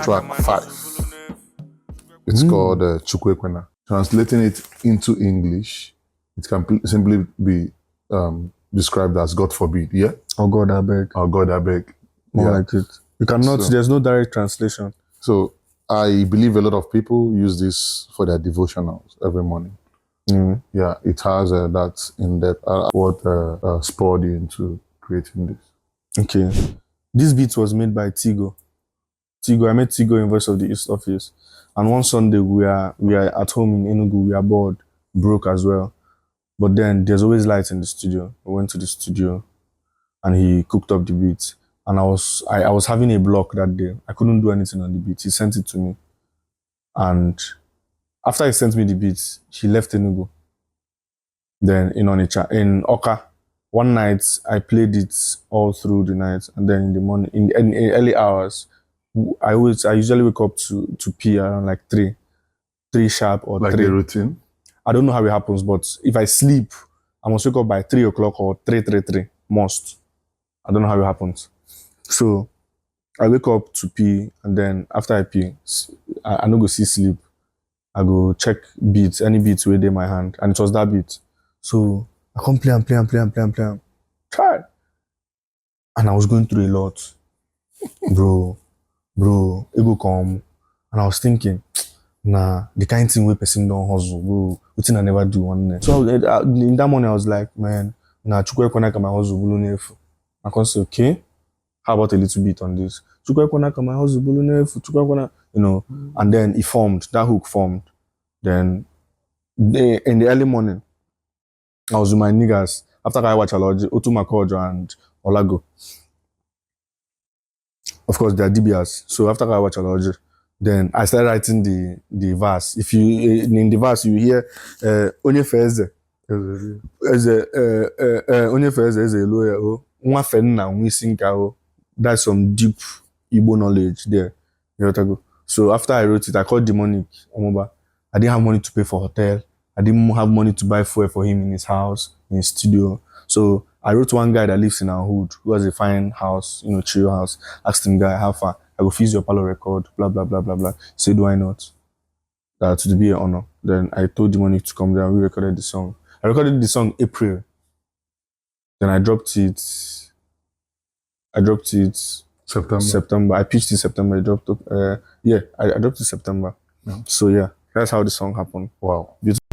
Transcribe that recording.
Track 5. It's called Chukwu. Translating it into English, it can simply be described as God forbid, yeah? Oh God, I beg. Oh God, I beg. More like it. You cannot, there's no direct translation. So I believe a lot of people use this for their devotionals every morning. Yeah, it has that in depth. What spurred you into creating this? Okay. This beat was made by Tigo. I met Tigo in Voice of the East office. And one Sunday we are at home in Enugu, we are bored, broke as well. But then there's always light in the studio. We went to the studio and he cooked up the beat. And I was having a block that day. I couldn't do anything on the beat. He sent it to me. And after he sent me the beat, he left Enugu. Then in Onitsha, in Oka, one night I played it all through the night, and then in the morning, in early hours, I usually wake up to pee around like 3 sharp or like 3. Like a routine? I don't know how it happens, but if I sleep, I must wake up by 3 o'clock or 3:33, must. I don't know how it happens. So I wake up to pee, and then after I pee, I no go see sleep. I go check beats, any beats where they in my hand, and it was that beat. So I come play. Try. And I was going through a lot. bro, it go come. And I was thinking, nah, the kind of thing where person don't hustle, bro. What I never do one day. So in that morning, I was like, man, nah, Chukwu Ekwena my hustle, bulu nefu. I can say, okay, how about a little bit on this? Chukwu Ekwena my hustle, bulu nefu, Chukwu Ekwena, you know. And then it formed, that hook formed. Then in the early morning, I was with my niggas. After I watch Aloji, Otu Makojo and Olago. Of course, they are DBS. So after I watch Aloji, then I started writing the verse. If you in the verse you hear Onye Feze Onye Feze is a lawyer. Nwa fenna nwi sinka. That's some deep Igbo knowledge there. You know what I go. So after I wrote it, I called Demonic Omoba. I didn't have money to pay for hotel. I didn't have money to buy fuel for him in his house, in his studio. So I wrote one guy that lives in our hood, who has a fine house, you know, chill house. Asked him, guy, how far? I go fuse your parlor record, blah, blah, blah, blah, blah. He said, why not? To be an honor. Then I told Demonic to come down. We recorded the song. I recorded the song April. Then I dropped it. September. I pitched in September. I dropped it. I dropped it September. Yeah. So yeah, that's how the song happened. Wow. Beautiful.